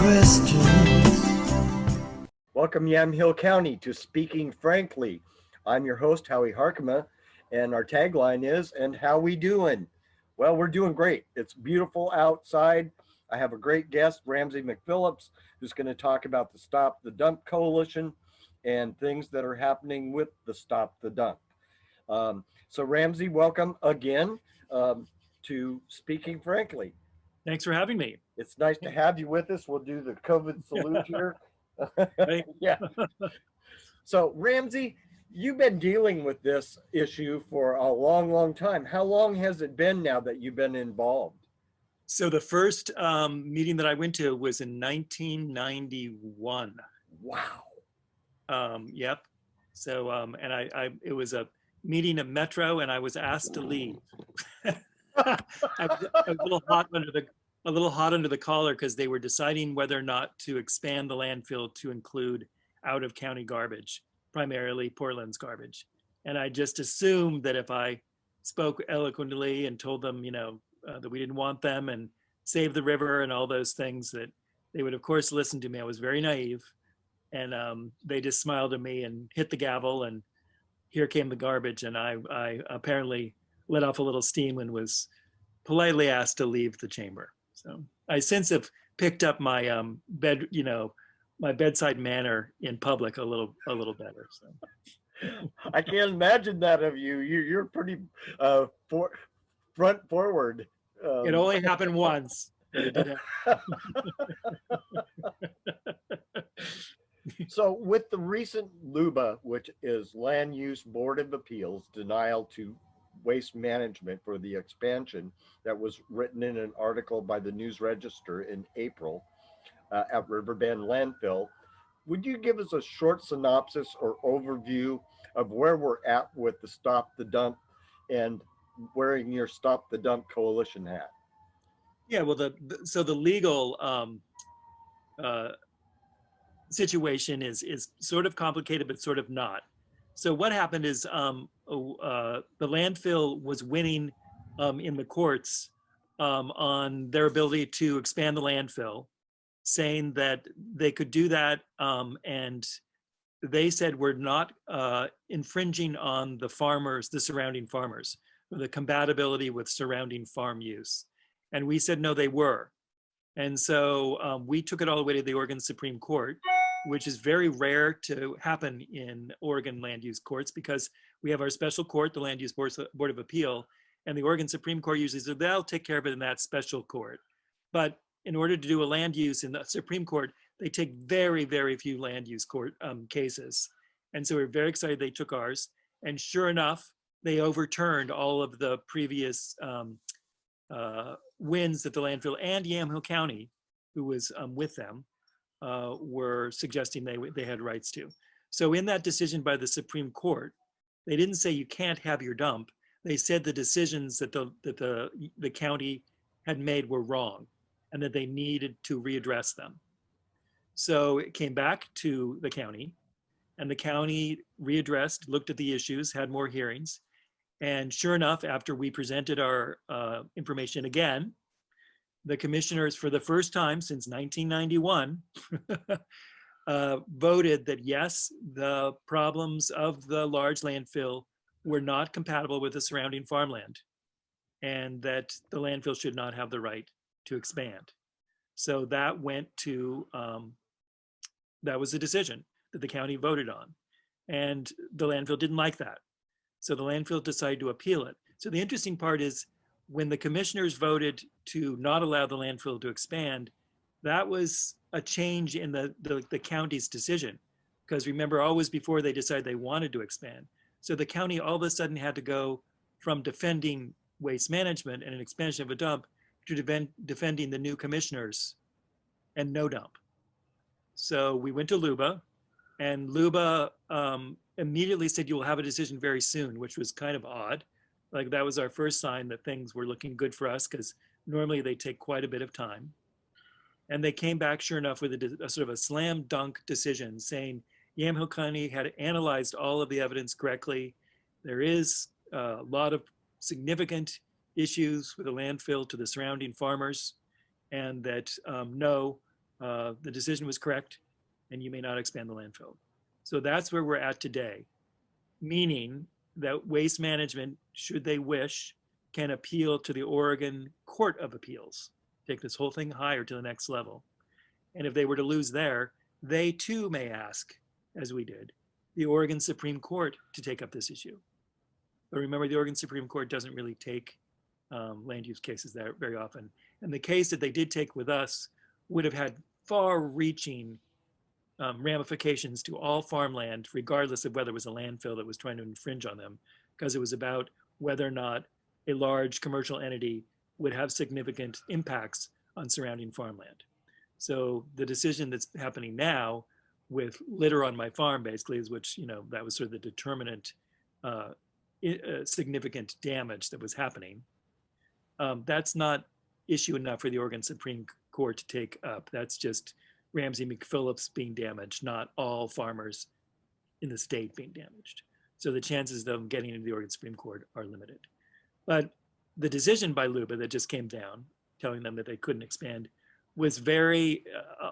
questions. Welcome, Yamhill County, to Speaking Frankly. I'm your host, Howie Harkema, and our tagline is, "And how we doing?" Well, we're doing great. It's beautiful outside. I have a great guest, Ramsey McPhillips, who's going to talk about the Stop the Dump Coalition and things that are happening with the Stop the Dump. So, Ramsey, welcome again to Speaking Frankly. Thanks for having me. It's nice to have you with us. We'll do the COVID salute here. Yeah. So, Ramsey, you've been dealing with this issue for a long, long time. How long has it been now that you've been involved? So the first meeting that I went to was in 1991. Wow. Yep. So and it was a meeting at Metro, and I was asked to leave. I was a little hot under the collar because they were deciding whether or not to expand the landfill to include out of county garbage, primarily Portland's garbage. And I just assumed that if I spoke eloquently and told them, that we didn't want them and save the river and all those things, that they would of course listen to me. I was very naive, and they just smiled at me and hit the gavel, and here came the garbage. And I apparently let off a little steam and was politely asked to leave the chamber. So I since have picked up my my bedside manner in public a little better. So I can't imagine that of you. You're pretty front forward. It only happened once. But it did happen. So with the recent LUBA, which is Land Use Board of Appeals denial to waste management for the expansion that was written in an article by the News Register in April at Riverbend Landfill, would you give us a short synopsis or overview of where we're at with the Stop the Dump and wearing your Stop the Dump Coalition hat? Yeah, well, so the legal situation is sort of complicated, but sort of not. So what happened is the landfill was winning in the courts on their ability to expand the landfill, saying that they could do that, and they said we're not infringing on the farmers, the surrounding farmers, the compatibility with surrounding farm use. And we said no, they were. And so we took it all the way to the Oregon Supreme Court, which is very rare to happen in Oregon land use courts because we have our special court, the Land Use Board of Appeal, and the Oregon Supreme Court usually says they'll take care of it in that special court. But in order to do a land use in the Supreme Court, they take very, very few land use court cases. And so we're very excited they took ours. And sure enough, they overturned all of the previous wins that the landfill and Yamhill County, who was with them, were suggesting they had rights to. So in that decision by the Supreme Court, they didn't say you can't have your dump. They said the decisions that the county had made were wrong and that they needed to readdress them. So it came back to the county, and the county readdressed, looked at the issues, had more hearings. And sure enough, after we presented our information again, the commissioners, for the first time since 1991, voted that yes, the problems of the large landfill were not compatible with the surrounding farmland, and that the landfill should not have the right to expand. So that went to, that was a decision that the county voted on. And the landfill didn't like that. So the landfill decided to appeal it. So the interesting part is when the commissioners voted to not allow the landfill to expand, that was a change in the county's decision. Because remember, always before they decided they wanted to expand. So the county all of a sudden had to go from defending waste management and an expansion of a dump to defending the new commissioners and no dump. So we went to LUBA, and LUBA immediately said you will have a decision very soon, which was kind of odd. Like that was our first sign that things were looking good for us, because normally they take quite a bit of time. And they came back, sure enough, with a sort of a slam dunk decision saying Yamhill County had analyzed all of the evidence correctly. There is a lot of significant issues with the landfill to the surrounding farmers, and that no, The decision was correct, and you may not expand the landfill. So that's where we're at today, meaning that Waste Management, should they wish, can appeal to the Oregon Court of Appeals, take this whole thing higher to the next level. And if they were to lose there, they too may ask, as we did, the Oregon Supreme Court to take up this issue. But remember, the Oregon Supreme Court doesn't really take land use cases there very often. And the case that they did take with us would have had far-reaching ramifications to all farmland, regardless of whether it was a landfill that was trying to infringe on them, because it was about whether or not a large commercial entity would have significant impacts on surrounding farmland. So the decision that's happening now with litter on my farm, basically, is which, that was sort of the determinant significant damage that was happening. That's not issue enough for the Oregon Supreme Court to take up. That's just Ramsey McPhillips being damaged, not all farmers in the state being damaged. So the chances of them getting into the Oregon Supreme Court are limited. But the decision by LUBA that just came down, telling them that they couldn't expand, was very,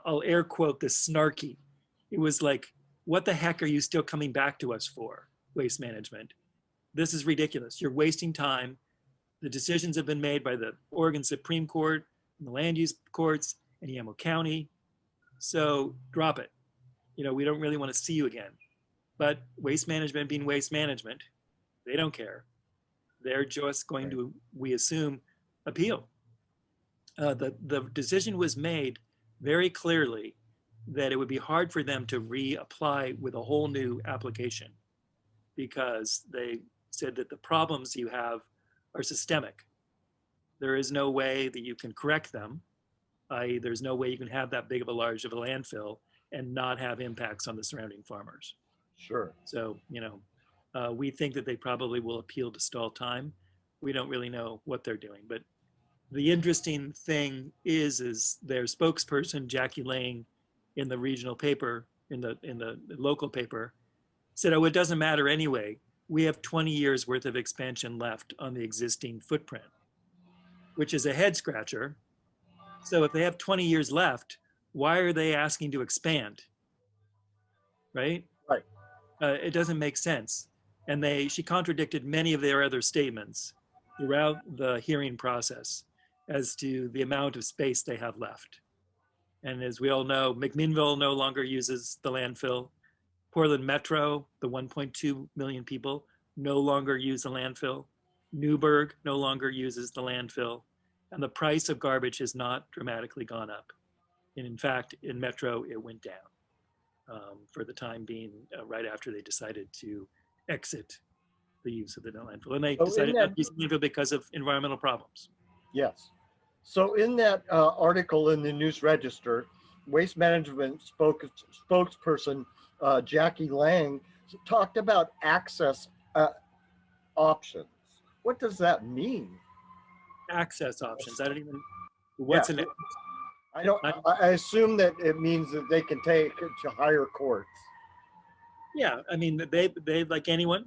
I'll air quote this, snarky. It was like, what the heck are you still coming back to us for, Waste Management? This is ridiculous. You're wasting time. The decisions have been made by the Oregon Supreme Court, and the land use courts, and Yamhill County. So drop it. We don't really want to see you again. But Waste Management being Waste Management, they don't care. They're just going to, we assume, appeal. The decision was made very clearly that it would be hard for them to reapply with a whole new application, because they said that the problems you have are systemic. There is no way that you can correct them, i.e. there's no way you can have that big of a large of a landfill and not have impacts on the surrounding farmers. Sure. So, we think that they probably will appeal to stall time. We don't really know what they're doing, but the interesting thing is their spokesperson, Jackie Lang, in the regional paper, in the local paper, said, oh, it doesn't matter anyway. We have 20 years worth of expansion left on the existing footprint, which is a head scratcher. So if they have 20 years left, why are they asking to expand? Right? Right. It doesn't make sense. And she contradicted many of their other statements throughout the hearing process as to the amount of space they have left. And as we all know, McMinnville no longer uses the landfill. Portland Metro, the 1.2 million people, no longer use the landfill. Newburgh no longer uses the landfill. And the price of garbage has not dramatically gone up. And in fact, in Metro, it went down for the time being, right after they decided to exit the use of the landfill. And they decided not to use the landfill because of environmental problems. Yes. So in that article in the News Register, Waste Management spokesperson Jackie Lang talked about access options. What does that mean? Access options. I don't even. What's an? I assume that it means that they can take it to higher courts. Yeah, I mean, they like anyone,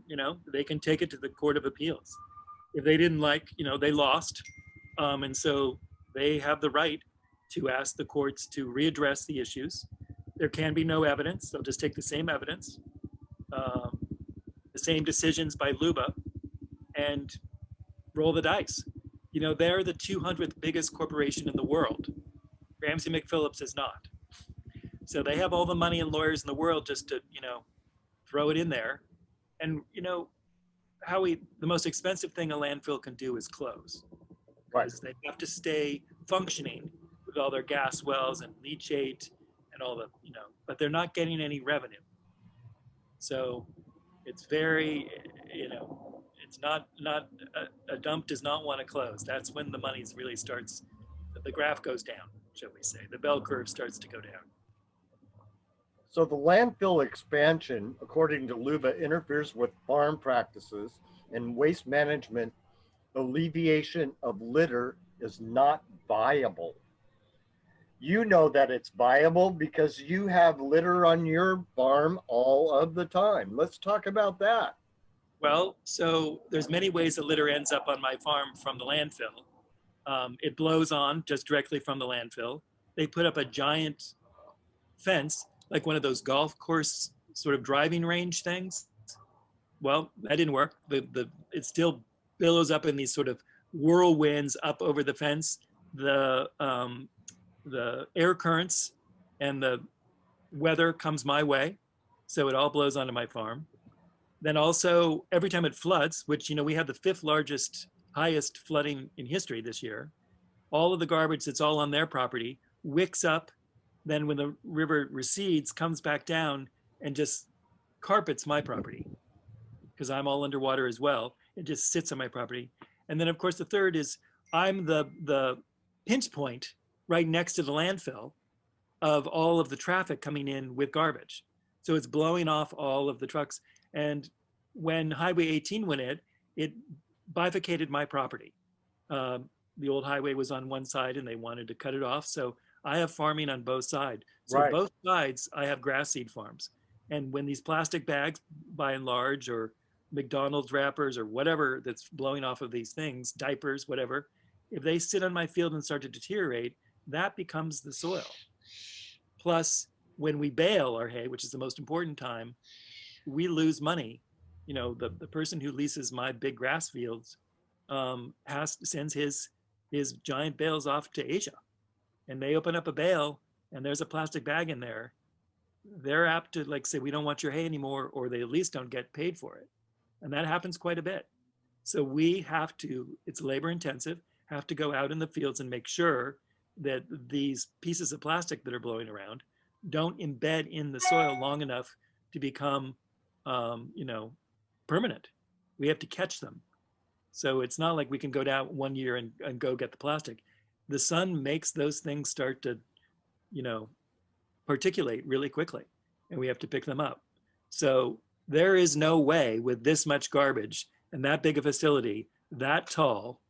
they can take it to the Court of Appeals. If they didn't like, they lost, and so they have the right to ask the courts to readdress the issues. There can be no evidence; they'll just take the same evidence, the same decisions by LUBA, and roll the dice. They're the 200th biggest corporation in the world. Ramsey McPhillips is not. So they have all the money and lawyers in the world just to, throw it in there. And, Howie, the most expensive thing a landfill can do is close. Right. They have to stay functioning with all their gas wells and leachate and all the, but they're not getting any revenue. So it's very, it's not a dump does not want to close. That's when the money really starts, the graph goes down, shall we say. The bell curve starts to go down. So the landfill expansion, according to LUBA, interferes with farm practices, and Waste Management alleviation of litter is not viable. You know that it's viable because you have litter on your farm all of the time. Let's talk about that. Well, so there's many ways that litter ends up on my farm from the landfill. It blows on just directly from the landfill. they put up a giant fence, like one of those golf course sort of driving range things. Well, that didn't work. It still billows up in these sort of whirlwinds up over the fence. The air currents and the weather comes my way, so it all blows onto my farm. Then also every time it floods, which we had the fifth largest, highest flooding in history this year, all of the garbage that's all on their property wicks up. Then when the river recedes, comes back down and just carpets my property because I'm all underwater as well. It just sits on my property. And then of course the third is I'm the pinch point right next to the landfill of all of the traffic coming in with garbage. So it's blowing off all of the trucks. And when Highway 18 went in, it bifurcated my property. The old highway was on one side and they wanted to cut it off. So I have farming on both sides. So Right. both sides, I have grass seed farms. And when these plastic bags, by and large, or McDonald's wrappers or whatever that's blowing off of these things, diapers, whatever, if they sit on my field and start to deteriorate, that becomes the soil. Plus, when we bale our hay, which is the most important time, we lose money. The person who leases my big grass fields sends his giant bales off to Asia, and they open up a bale and there's a plastic bag in there. They're apt to say, we don't want your hay anymore, or they at least don't get paid for it. And that happens quite a bit. So we have to, it's labor intensive, have to go out in the fields and make sure that these pieces of plastic that are blowing around don't embed in the soil long enough to become, permanent. We have to catch them. So it's not like we can go down one year and go get the plastic. The sun makes those things start to, particulate really quickly, and we have to pick them up. So there is no way with this much garbage and that big a facility, that tall.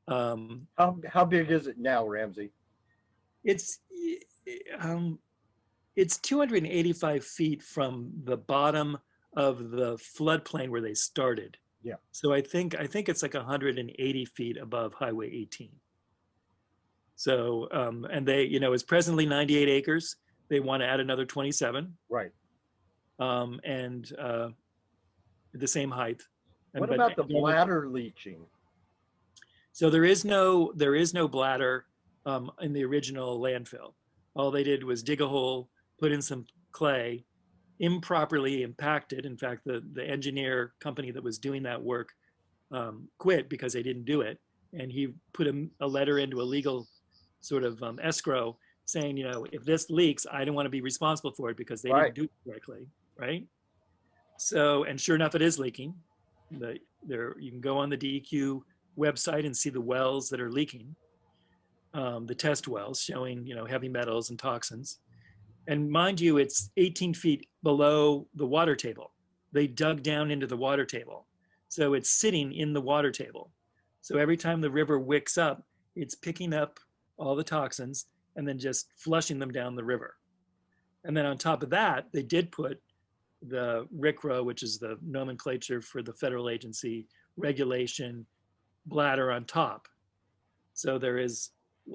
How big is it now, Ramsey? It's 285 feet from the bottom of the floodplain where they started. Yeah. So I think it's like 180 feet above Highway 18. So and they, it's presently 98 acres. They want to add another 27. Right. And the same height. What about the bladder leaching? So there is no bladder in the original landfill. All they did was dig a hole, put in some clay, improperly impacted. In fact, the engineer company that was doing that work quit because they didn't do it. And he put a letter into a legal sort of escrow saying, if this leaks, I don't want to be responsible for it because they didn't do it correctly, right? So, and sure enough, it is leaking. You can go on the DEQ website and see the wells that are leaking, the test wells showing, heavy metals and toxins. And mind you, it's 18 feet below the water table. They dug down into the water table. So it's sitting in the water table. So every time the river wicks up, it's picking up all the toxins and then just flushing them down the river. And then on top of that, they did put the RCRA, which is the nomenclature for the federal agency regulation, bladder on top. So there is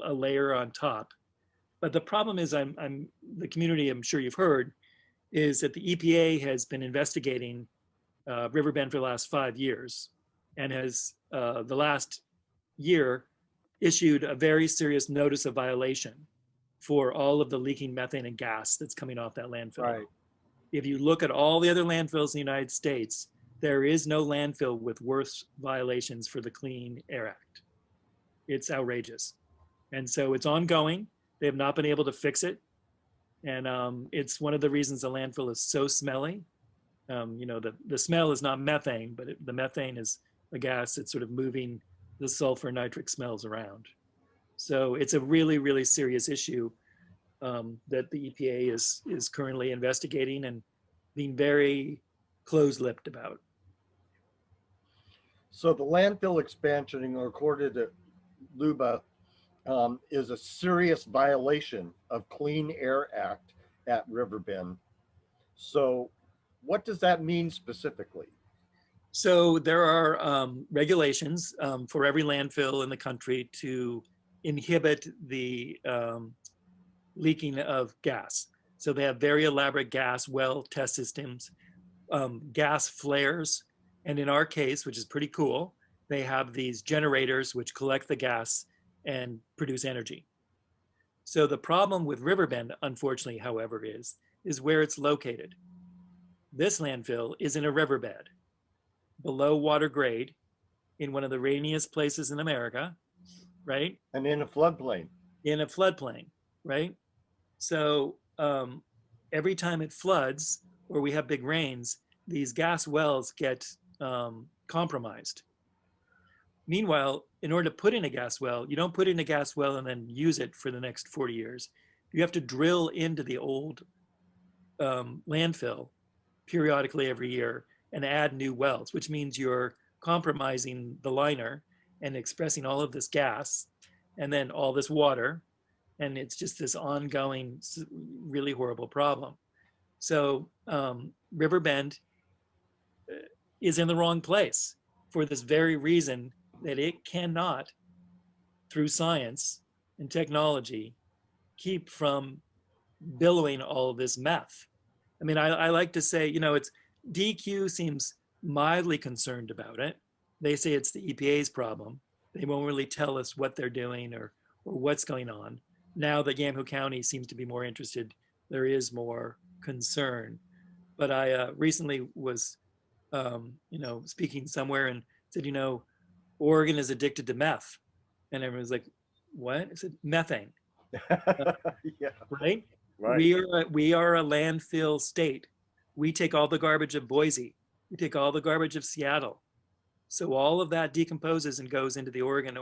a layer on top. But the problem is, the community, I'm sure you've heard, is that the EPA has been investigating Riverbend for the last 5 years, and has the last year issued a very serious notice of violation for all of the leaking methane and gas that's coming off that landfill. Right. If you look at all the other landfills in the United States, there is no landfill with worse violations for the Clean Air Act. It's outrageous. And so it's ongoing. They have not been able to fix it. And it's one of the reasons the landfill is so smelly. The smell is not methane, but the methane is a gas that's sort of moving the sulfur nitric smells around. So it's a really, really serious issue that the EPA is currently investigating and being very close-lipped about. So the landfill expansion, according to LUBA, is a serious violation of Clean Air Act at Riverbend. So what does that mean specifically? So there are regulations for every landfill in the country to inhibit the leaking of gas. So they have very elaborate gas well test systems, gas flares. And in our case, which is pretty cool, they have these generators which collect the gas and produce energy. So the problem with Riverbend, unfortunately, however, is where it's located. This landfill is in a riverbed below water grade in one of the rainiest places in America, right? And in a floodplain. In a floodplain, right? So every time it floods or we have big rains, these gas wells get compromised. Meanwhile, in order to put in a gas well, you don't put in a gas well and then use it for the next 40 years. You have to drill into the old landfill periodically every year and add new wells, which means you're compromising the liner and expressing all of this gas and then all this water. And it's just this ongoing, really horrible problem. So Riverbend is in the wrong place for this very reason that it cannot, through science and technology, keep from billowing all of this meth. I mean, I like to say, it's DQ seems mildly concerned about it. They say it's the EPA's problem. They won't really tell us what they're doing or what's going on. Now that Yamhill County seems to be more interested, there is more concern. But I recently was, speaking somewhere and said, Oregon is addicted to meth. And everyone's like, what? I said, methane. Yeah. Right? Right. We are a landfill state. We take all the garbage of Boise. We take all the garbage of Seattle. So all of that decomposes and goes into the Oregon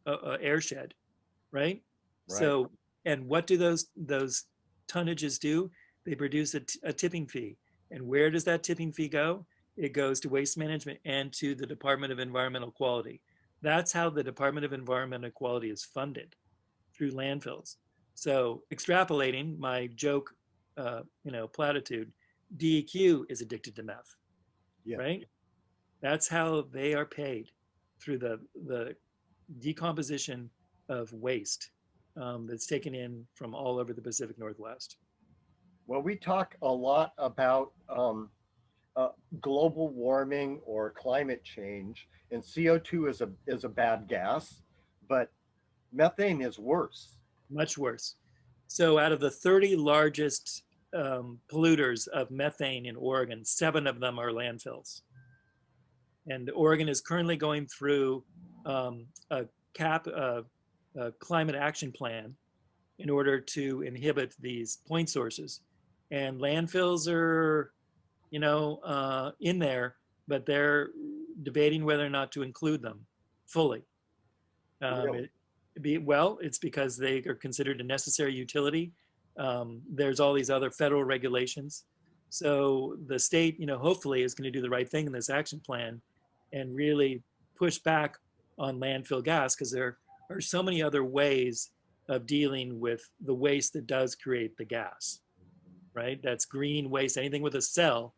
airshed, right? So, and what do those tonnages do? They produce a tipping fee. And where does that tipping fee go? It goes to waste management and to the Department of Environmental Quality. That's how the Department of Environmental Quality is funded, through landfills. So extrapolating my joke, platitude, DEQ is addicted to meth, Yeah. right? That's how they are paid, through the decomposition of waste that's taken in from all over the Pacific Northwest. Well, we talk a lot about global warming or climate change, and CO2 is a bad gas, but methane is worse. Much worse. So out of the 30 largest polluters of methane in Oregon, 7 of them are landfills. And Oregon is currently going through a climate action plan in order to inhibit these point sources. And landfills are, in there, but they're debating whether or not to include them fully. Really? It's because they are considered a necessary utility. There's all these other federal regulations. So the state, hopefully is going to do the right thing in this action plan and really push back on landfill gas, because there are so many other ways of dealing with the waste that does create the gas, right? That's green waste. Anything with a cell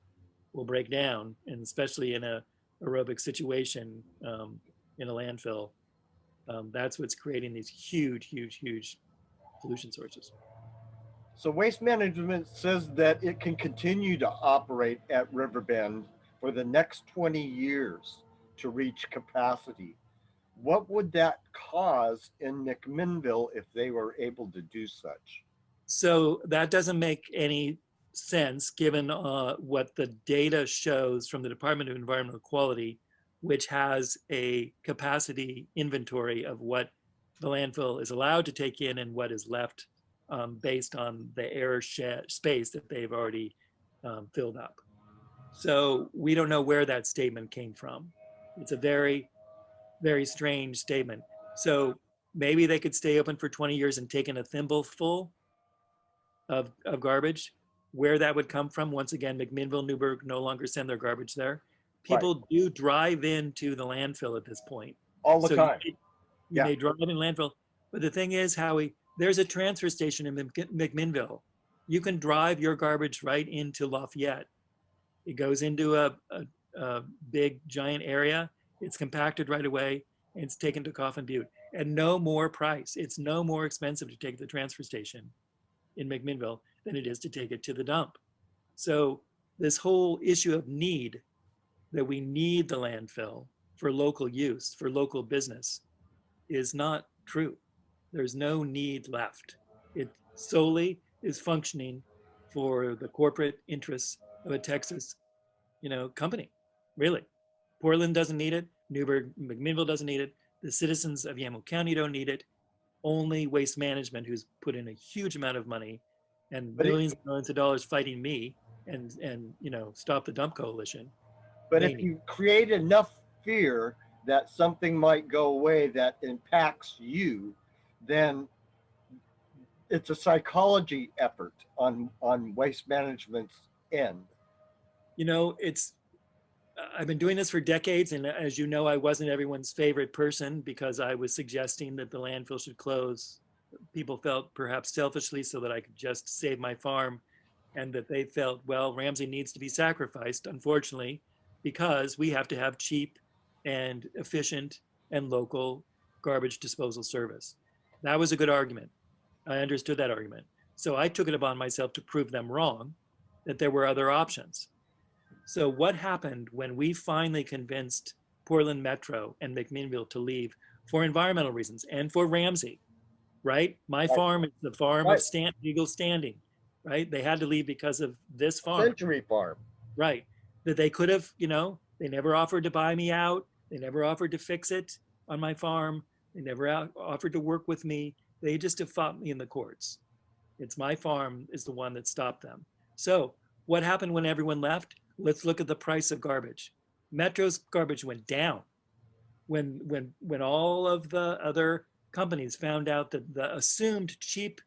will break down, and especially in a aerobic situation in a landfill. That's what's creating these huge, huge, huge pollution sources. So Waste Management says that it can continue to operate at Riverbend for the next 20 years to reach capacity. What would that cause in McMinnville if they were able to do such? So that doesn't make any sense given what the data shows from the Department of Environmental Quality, which has a capacity inventory of what the landfill is allowed to take in and what is left based on the air space that they've already filled up. So we don't know where that statement came from. It's a very, very strange statement. So maybe they could stay open for 20 years and take in a thimbleful of garbage. Where that would come from, once again, McMinnville, Newburgh no longer send their garbage there. People do drive into the landfill at this point. All the time. You may drive in landfill. But the thing is, Howie, there's a transfer station in McMinnville. You can drive your garbage right into Lafayette. It goes into a big, giant area. It's compacted right away, and it's taken to Coffin Butte. And no more price. It's no more expensive to take the transfer station in McMinnville than it is to take it to the dump. So this whole issue of need, that we need the landfill for local use, for local business, is not true. There's no need left. It solely is functioning for the corporate interests of a Texas, company. Really. Portland doesn't need it. Newburgh, McMinnville doesn't need it. The citizens of Yamhill County don't need it. Only Waste Management, who's put in a huge amount of money and But millions and millions of dollars fighting me and Stop the Dump Coalition. but They if need. you create enough fear that something might go away that impacts you, then it's a psychology effort on Waste Management's end. It's I've been doing this for decades, and as you know, I wasn't everyone's favorite person because I was suggesting that the landfill should close. People felt perhaps selfishly so that I could just save my farm, and that they felt, well, Ramsey needs to be sacrificed, unfortunately, because we have to have cheap and efficient and local garbage disposal service. That was a good argument. I understood that argument. So I took it upon myself to prove them wrong, that there were other options. So what happened when we finally convinced Portland Metro and McMinnville to leave for environmental reasons and for Ramsey, right? My Right. farm is the farm Right. of legal standing, right? They had to leave because of this farm, Century Farm. right? That they could have, they never offered to buy me out. They never offered to fix it on my farm. They never offered to work with me. They just have fought me in the courts. It's my farm is the one that stopped them. So what happened when everyone left? Let's look at the price of garbage. Metro's garbage went down when all of the other companies found out that the assumed cheap,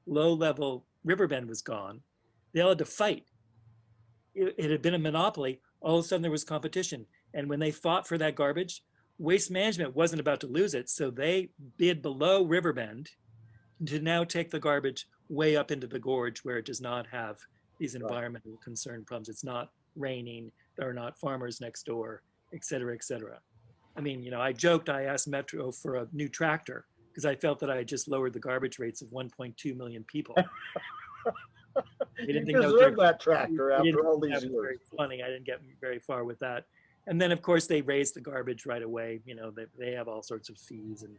low-level Riverbend was gone. They all had to fight. It had been a monopoly. All of a sudden, there was competition, and when they fought for that garbage, Waste Management wasn't about to lose it, so they bid below Riverbend to now take the garbage way up into the gorge where it does not have these environmental concern problems. It's not raining, there are not farmers next door, et cetera, et cetera. I mean, I joked, I asked Metro for a new tractor because I felt that I had just lowered the garbage rates of 1.2 million people. You deserve that tractor They after didn't all think these that was years. very funny. I didn't get very far with that. And then, of course, they raised the garbage right away. They have all sorts of fees and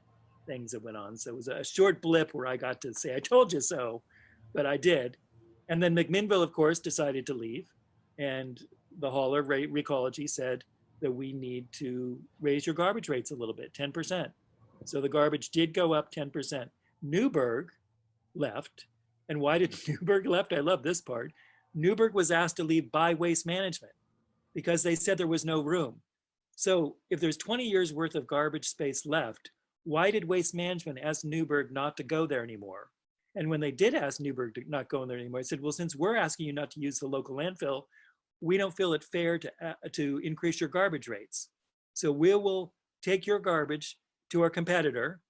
things that went on. So it was a short blip where I got to say, I told you so, but I did. And then McMinnville, of course, decided to leave. And the hauler, Recology, said that we need to raise your garbage rates a little bit, 10%. So the garbage did go up 10%. Newburgh left. And why did Newburgh left? I love this part. Newburgh was asked to leave by Waste Management because they said there was no room. So if there's 20 years worth of garbage space left, why did Waste Management ask Newburgh not to go there anymore? And when they did ask Newburgh to not go in there anymore, I said, well, since we're asking you not to use the local landfill, we don't feel it fair to increase your garbage rates. So we will take your garbage to our competitor,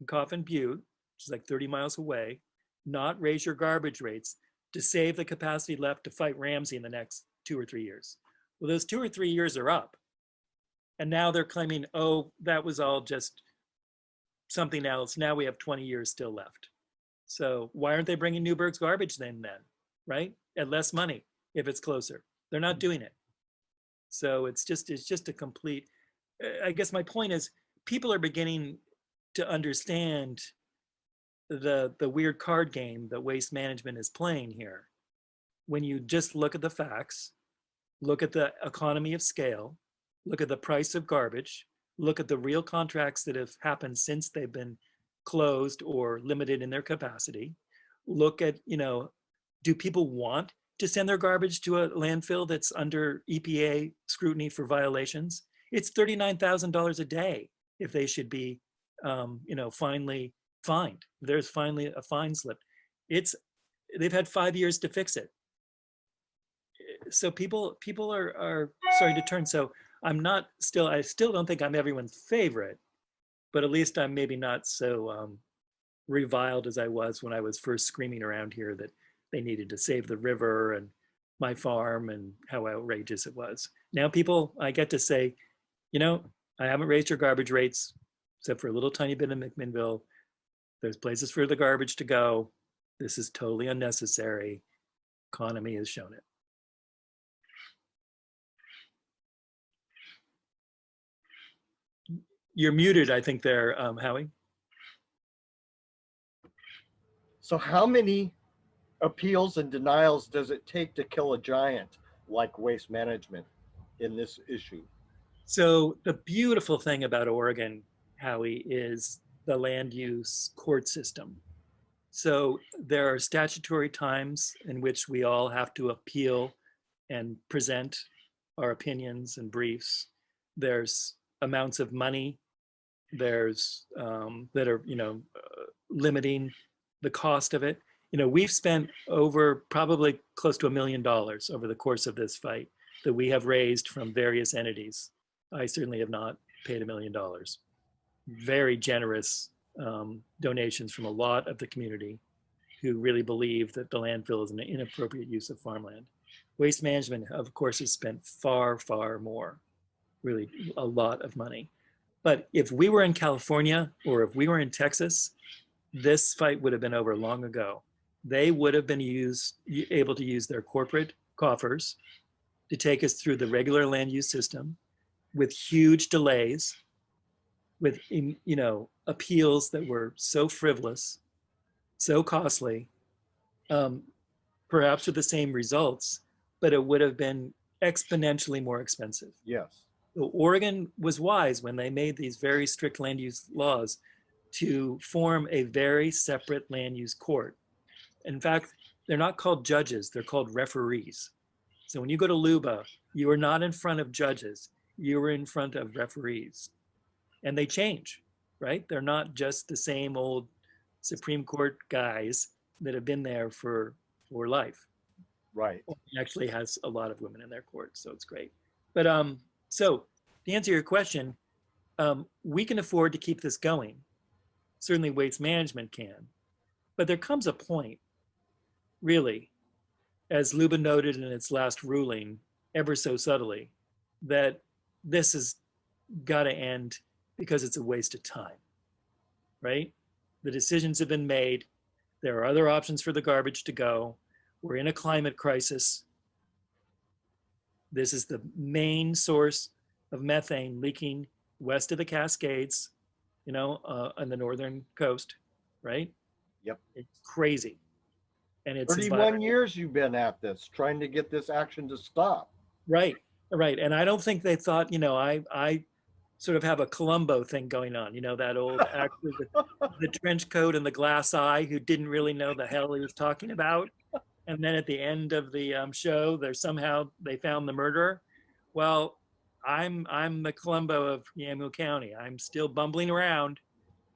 Coffin Butte, which is like 30 miles away, not raise your garbage rates to save the capacity left to fight Ramsey in the next 2 or 3 years. Well, those 2 or 3 years are up. And now they're claiming, oh, that was all just something else. Now we have 20 years still left. So why aren't they bringing Newburgh's garbage then, right? At less money if it's closer. They're not doing it. So it's just a complete, I guess my point is people are beginning to understand the weird card game that Waste Management is playing here. When you just look at the facts, look at the economy of scale, look at the price of garbage, look at the real contracts that have happened since they've been closed or limited in their capacity, look at, do people want to send their garbage to a landfill that's under EPA scrutiny for violations? It's $39,000 a day if they should be, finally fined. There's finally a fine slip. They've had 5 years to fix it. So people are starting to turn. So I still don't think I'm everyone's favorite, but at least I'm maybe not so reviled as I was when I was first screaming around here that they needed to save the river and my farm and how outrageous it was. Now I get to say, I haven't raised your garbage rates except for a little tiny bit in McMinnville. There's places for the garbage to go. This is totally unnecessary. Economy has shown it. You're muted, I think there, Howie. So how many appeals and denials does it take to kill a giant like Waste Management in this issue? So the beautiful thing about Oregon, Howie, is the land use court system. So there are statutory times in which we all have to appeal and present our opinions and briefs. There's amounts of money. There's that are, limiting the cost of it. We've spent over probably close to $1 million over the course of this fight that we have raised from various entities. I certainly have not paid $1 million. Very generous donations from a lot of the community who really believe that the landfill is an inappropriate use of farmland. Waste Management, of course, has spent far, far more, really a lot of money. But if we were in California or if we were in Texas, this fight would have been over long ago. They would have been able to use their corporate coffers to take us through the regular land use system with huge delays, with appeals that were so frivolous, so costly, perhaps with the same results, but it would have been exponentially more expensive. Yes. So Oregon was wise when they made these very strict land use laws to form a very separate land use court. In fact, they're not called judges, they're called referees. So when you go to Luba, you are not in front of judges, you are in front of referees. And they change, right? They're not just the same old Supreme Court guys that have been there for life. Right. It actually has a lot of women in their court, so it's great. But so to answer your question, we can afford to keep this going. Certainly Waste Management can. But there comes a point, really, as Luba noted in its last ruling, ever so subtly, that this has got to end because it's a waste of time, right? The decisions have been made. There are other options for the garbage to go. We're in a climate crisis. This is the main source of methane leaking west of the Cascades, on the northern coast, right? Yep. It's crazy. And it's 31 years you've been at this, trying to get this action to stop. Right. And I don't think they thought, I sort of have a Columbo thing going on, that old actor with the trench coat and the glass eye who didn't really know the hell he was talking about. And then at the end of the show, they found the murderer. Well, I'm the Columbo of Yamhill County. I'm still bumbling around,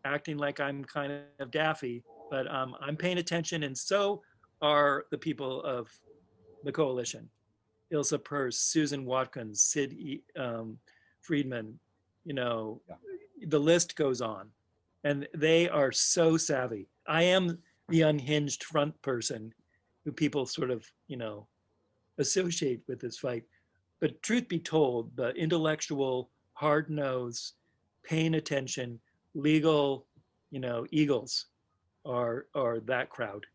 acting like I'm kind of daffy, but I'm paying attention, and so are the people of the coalition. Ilsa Purse, Susan Watkins, Sid Friedman, the list goes on. And they are so savvy. I am the unhinged front person who people sort of, associate with this fight. But truth be told, the intellectual, hard nose, paying attention, legal, eagles are that crowd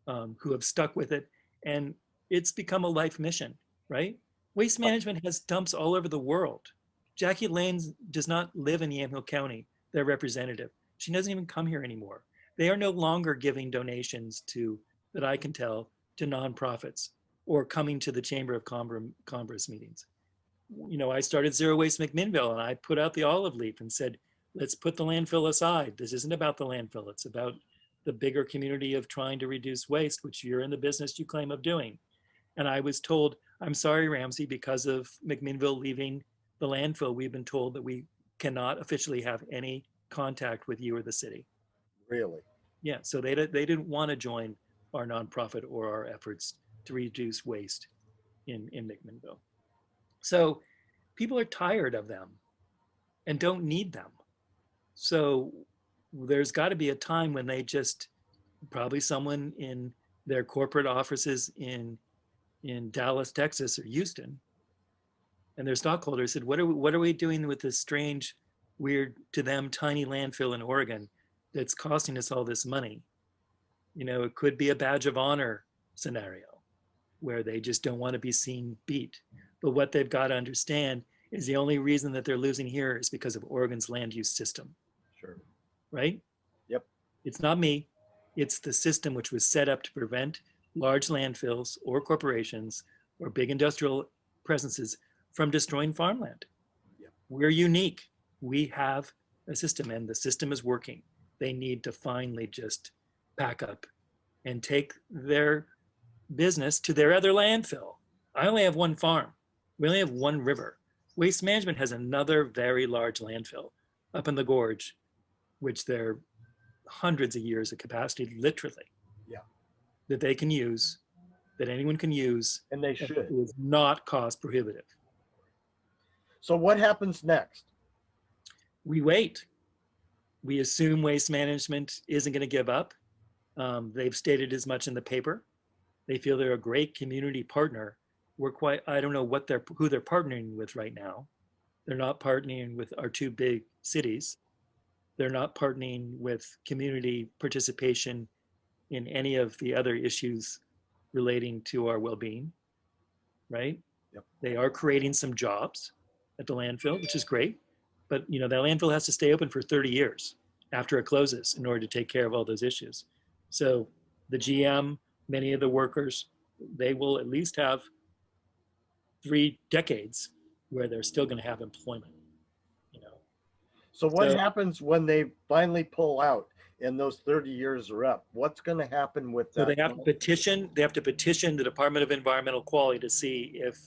who have stuck with it. And it's become a life mission, right? Waste Management has dumps all over the world. Jackie Lane does not live in Yamhill County, their representative. She doesn't even come here anymore. They are no longer giving donations that I can tell, to nonprofits or coming to the Chamber of Commerce meetings. I started Zero Waste McMinnville, and I put out the olive leaf and said, let's put the landfill aside. This isn't about the landfill. It's about the bigger community of trying to reduce waste, which you're in the business you claim of doing. And I was told, I'm sorry, Ramsey, because of McMinnville leaving the landfill, we've been told that we cannot officially have any contact with you or the city. Really? Yeah, so they didn't want to join our nonprofit or our efforts to reduce waste in McMinnville. So people are tired of them and don't need them. So there's got to be a time when they just, probably someone in their corporate offices in Dallas, Texas, or Houston, and their stockholders said, what are we doing with this strange, weird, to them, tiny landfill in Oregon that's costing us all this money? It could be a badge of honor scenario where they just don't want to be seen beat. But what they've got to understand is the only reason that they're losing here is because of Oregon's land use system, Sure. right? Yep. It's not me. It's the system which was set up to prevent large landfills or corporations or big industrial presences from destroying farmland. Yep. We're unique. We have a system and the system is working. They need to finally just pack up and take their business to their other landfill. I only have one farm. We only have one river. Waste Management has another very large landfill up in the gorge, which they're hundreds of years of capacity, literally. Yeah. That they can use, that anyone can use. And they should. It is not cost prohibitive. So what happens next? We wait. We assume Waste Management isn't going to give up. They've stated as much in the paper. They feel they're a great community partner. I don't know who they're partnering with right now. They're not partnering with our two big cities. They're not partnering with community participation in any of the other issues relating to our well-being, right? Yep. They are creating some jobs at the landfill, which is great. But that landfill has to stay open for 30 years after it closes in order to take care of all those issues. So the GM, many of the workers, they will at least have 3 decades where they're still going to have employment. So what happens when they finally pull out and those 30 years are up? What's going to happen with that? So they have to petition. They have to petition the Department of Environmental Quality to see if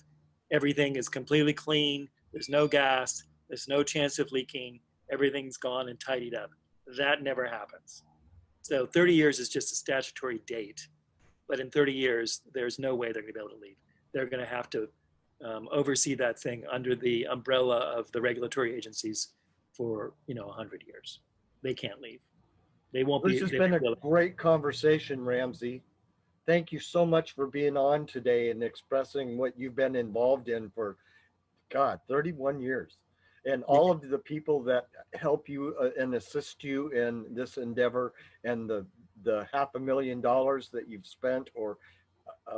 everything is completely clean. There's no gas. There's no chance of leaking. Everything's gone and tidied up. That never happens. So 30 years is just a statutory date. But in 30 years, there's no way they're going to be able to leave. They're going to have to oversee that thing under the umbrella of the regulatory agencies for 100 years. They can't leave. They won't be. This has been a great conversation, Ramsey. Thank you so much for being on today and expressing what you've been involved in for, 31 years. And all of the people that help you and assist you in this endeavor, and the $500,000 that you've spent, or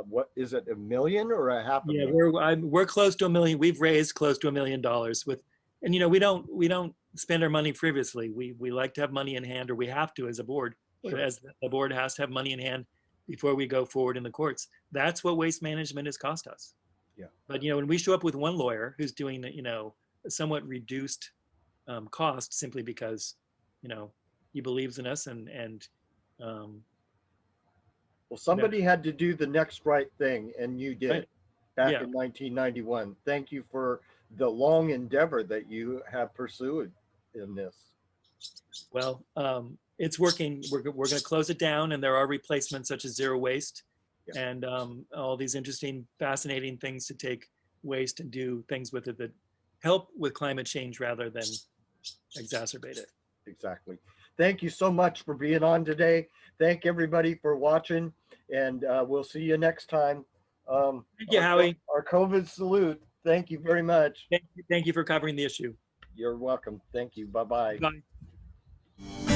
what is it, $1 million or a half a million? Yeah, we're close to $1 million. We've raised close to $1 million with, and we don't spend our money frivolously. We like to have money in hand, or we have to as a board. Sure. As the board has to have money in hand before we go forward in the courts. That's what Waste Management has cost us. Yeah. But when we show up with one lawyer who's doing a somewhat reduced cost simply because he believes in us and well, somebody had to do the next right thing, and you did. Right. Back in 1991. Thank you for the long endeavor that you have pursued in this. Well, it's working. We're going to close it down, and there are replacements such as zero waste, and all these interesting, fascinating things to take waste and do things with it that help with climate change rather than exacerbate it. Exactly. Thank you so much for being on today. Thank everybody for watching, and we'll see you next time. Thank you, Howie. Our COVID salute. Thank you very much. Thank you for covering the issue. You're welcome. Thank you. Bye-bye. Bye.